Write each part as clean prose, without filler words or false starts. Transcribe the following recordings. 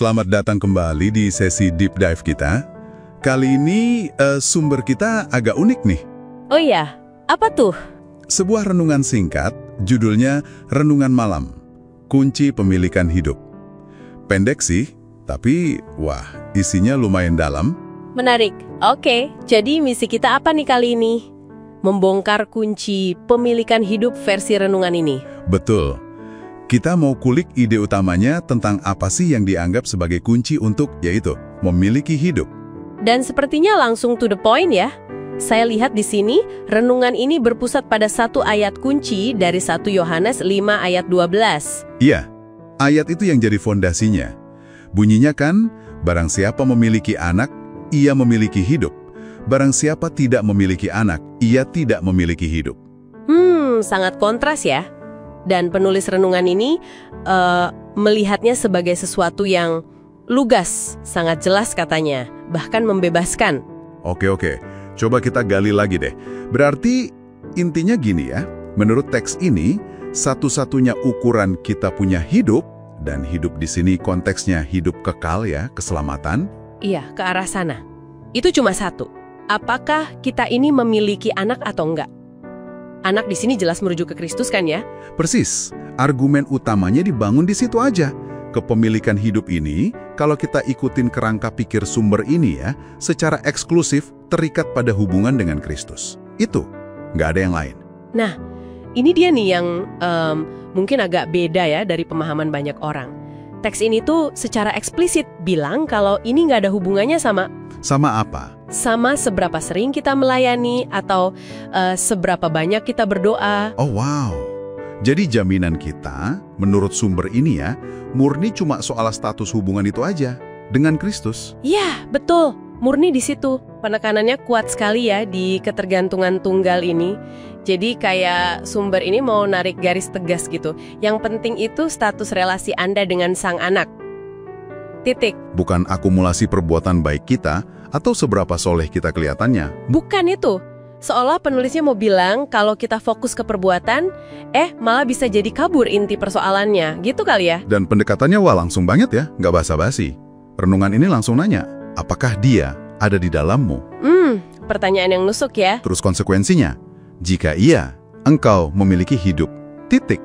Selamat datang kembali di sesi Deep Dive kita. Kali ini sumber kita agak unik nih. Oh iya, apa tuh? Sebuah renungan singkat, judulnya Renungan Malam, Kunci Pemilikan Hidup. Pendek sih, tapi wah, isinya lumayan dalam. Menarik. Oke, jadi misi kita apa nih kali ini? Membongkar kunci pemilikan hidup versi renungan ini. Betul. Kita mau kulik ide utamanya tentang apa sih yang dianggap sebagai kunci untuk, yaitu, memiliki hidup. Dan sepertinya langsung to the point ya. Saya lihat di sini, renungan ini berpusat pada satu ayat kunci dari 1 Yohanes 5 ayat 12. Iya, ayat itu yang jadi fondasinya. Bunyinya kan, barang siapa memiliki anak, ia memiliki hidup. Barang siapa tidak memiliki anak, ia tidak memiliki hidup. Sangat kontras ya. Dan penulis renungan ini melihatnya sebagai sesuatu yang lugas, sangat jelas katanya, bahkan membebaskan. Oke, coba kita gali lagi deh. Berarti intinya gini ya, menurut teks ini, satu-satunya ukuran kita punya hidup, dan hidup di sini konteksnya hidup kekal ya, keselamatan. Iya, ke arah sana. Itu cuma satu. Apakah kita ini memiliki anak atau enggak? Anak di sini jelas merujuk ke Kristus kan ya? Persis, argumen utamanya dibangun di situ aja. Kepemilikan hidup ini, kalau kita ikutin kerangka pikir sumber ini ya, secara eksklusif terikat pada hubungan dengan Kristus. Itu, nggak ada yang lain. Nah, ini dia nih yang mungkin agak beda ya dari pemahaman banyak orang. Teks ini tuh secara eksplisit bilang kalau ini nggak ada hubungannya sama... Sama apa? Sama seberapa sering kita melayani atau seberapa banyak kita berdoa. Oh wow, jadi jaminan kita, menurut sumber ini ya, murni cuma soal status hubungan itu aja, dengan Kristus. Iya, betul. Murni di situ. Penekanannya kuat sekali ya di ketergantungan tunggal ini. Jadi kayak sumber ini mau narik garis tegas gitu. Yang penting itu status relasi Anda dengan sang anak. Titik. Bukan akumulasi perbuatan baik kita, atau seberapa soleh kita kelihatannya. Bukan itu. Seolah penulisnya mau bilang kalau kita fokus ke perbuatan, malah bisa jadi kabur inti persoalannya. Gitu kali ya? Dan pendekatannya wah langsung banget ya, nggak basa-basi. Renungan ini langsung nanya, apakah dia ada di dalammu? Pertanyaan yang nusuk ya. Terus konsekuensinya, jika iya, engkau memiliki hidup. Titik.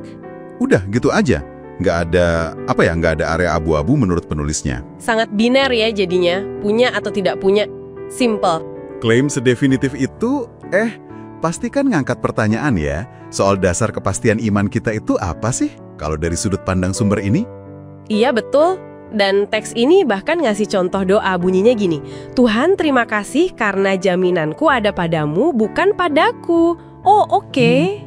Udah gitu aja. Nggak ada area abu-abu menurut penulisnya. Sangat biner ya jadinya, punya atau tidak punya, simple. Klaim sedefinitif itu, pasti kan ngangkat pertanyaan ya, soal dasar kepastian iman kita itu apa sih, kalau dari sudut pandang sumber ini? Iya betul, dan teks ini bahkan ngasih contoh doa bunyinya gini, Tuhan terima kasih karena jaminanku ada padamu, bukan padaku. Oh oke.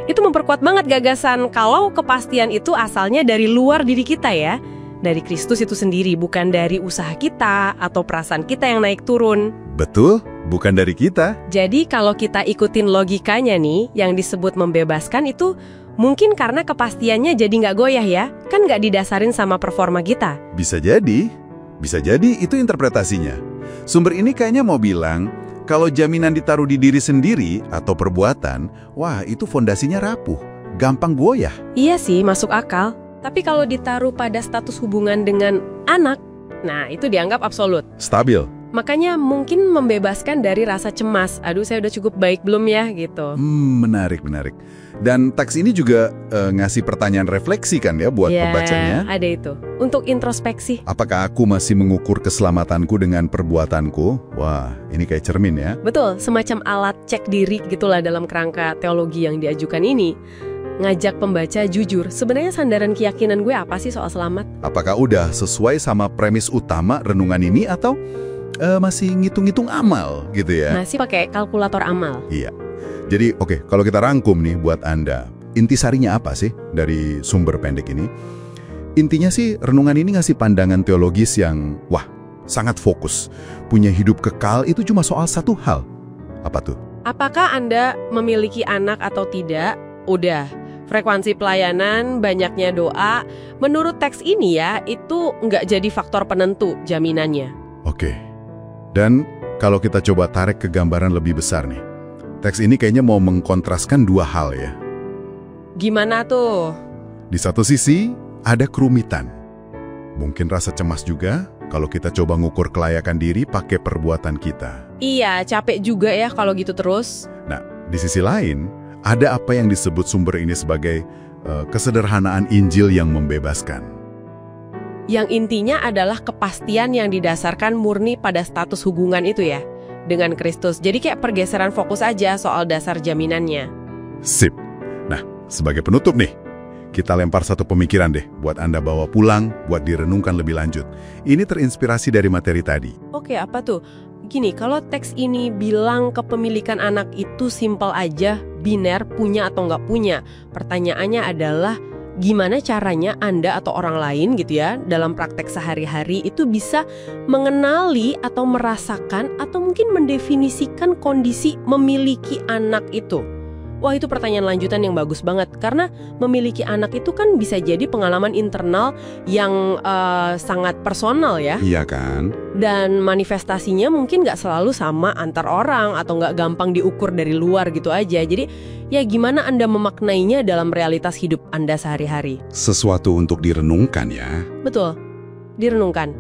Itu memperkuat banget gagasan kalau kepastian itu asalnya dari luar diri kita ya. Dari Kristus itu sendiri, bukan dari usaha kita atau perasaan kita yang naik turun. Betul, bukan dari kita. Jadi kalau kita ikutin logikanya nih, yang disebut membebaskan itu mungkin karena kepastiannya jadi nggak goyah ya. Kan nggak didasarin sama performa kita. Bisa jadi itu interpretasinya. Sumber ini kayaknya mau bilang, kalau jaminan ditaruh di diri sendiri atau perbuatan, wah itu fondasinya rapuh, gampang goyah. Iya sih, masuk akal. Tapi kalau ditaruh pada status hubungan dengan anak, nah itu dianggap absolut. Stabil. Makanya mungkin membebaskan dari rasa cemas. Aduh, saya udah cukup baik belum ya, gitu. Menarik. Dan teks ini juga ngasih pertanyaan refleksi kan ya buat pembacanya. Ya, ada itu. Untuk introspeksi. Apakah aku masih mengukur keselamatanku dengan perbuatanku? Wah, ini kayak cermin ya. Betul, semacam alat cek diri gitulah dalam kerangka teologi yang diajukan ini. Ngajak pembaca jujur, sebenarnya sandaran keyakinan gue apa sih soal selamat? Apakah udah sesuai sama premis utama renungan ini atau masih ngitung-ngitung amal gitu ya? Masih pakai kalkulator amal. Iya. Jadi oke, kalau kita rangkum nih buat Anda, intisarinya apa sih dari sumber pendek ini? Intinya sih renungan ini ngasih pandangan teologis yang sangat fokus. Punya hidup kekal itu cuma soal satu hal. Apa tuh? Apakah Anda memiliki anak atau tidak? Udah. Frekuensi pelayanan, banyaknya doa, menurut teks ini ya, itu nggak jadi faktor penentu jaminannya. Oke. Dan kalau kita coba tarik ke gambaran lebih besar nih, teks ini kayaknya mau mengkontraskan dua hal ya. Gimana tuh? Di satu sisi, ada kerumitan. Mungkin rasa cemas juga kalau kita coba ngukur kelayakan diri pakai perbuatan kita. Iya, capek juga ya kalau gitu terus. Nah, di sisi lain, ada apa yang disebut sumber ini sebagai kesederhanaan Injil yang membebaskan. Yang intinya adalah kepastian yang didasarkan murni pada status hubungan itu ya, dengan Kristus. Jadi kayak pergeseran fokus aja soal dasar jaminannya. Sip. Nah, sebagai penutup nih, kita lempar satu pemikiran deh buat Anda bawa pulang, buat direnungkan lebih lanjut. Ini terinspirasi dari materi tadi. Oke, apa tuh? Gini, kalau teks ini bilang kepemilikan anak itu simpel aja, biner, punya atau nggak punya. Pertanyaannya adalah, gimana caranya Anda atau orang lain gitu ya, dalam praktek sehari-hari itu bisa mengenali atau merasakan atau mungkin mendefinisikan kondisi memiliki anak itu? Wah, itu pertanyaan lanjutan yang bagus banget. Karena memiliki anak itu kan bisa jadi pengalaman internal yang sangat personal ya. Iya kan? Dan manifestasinya mungkin nggak selalu sama antar orang atau nggak gampang diukur dari luar gitu aja. Jadi ya gimana Anda memaknainya dalam realitas hidup Anda sehari-hari? Sesuatu untuk direnungkan ya. Betul, direnungkan.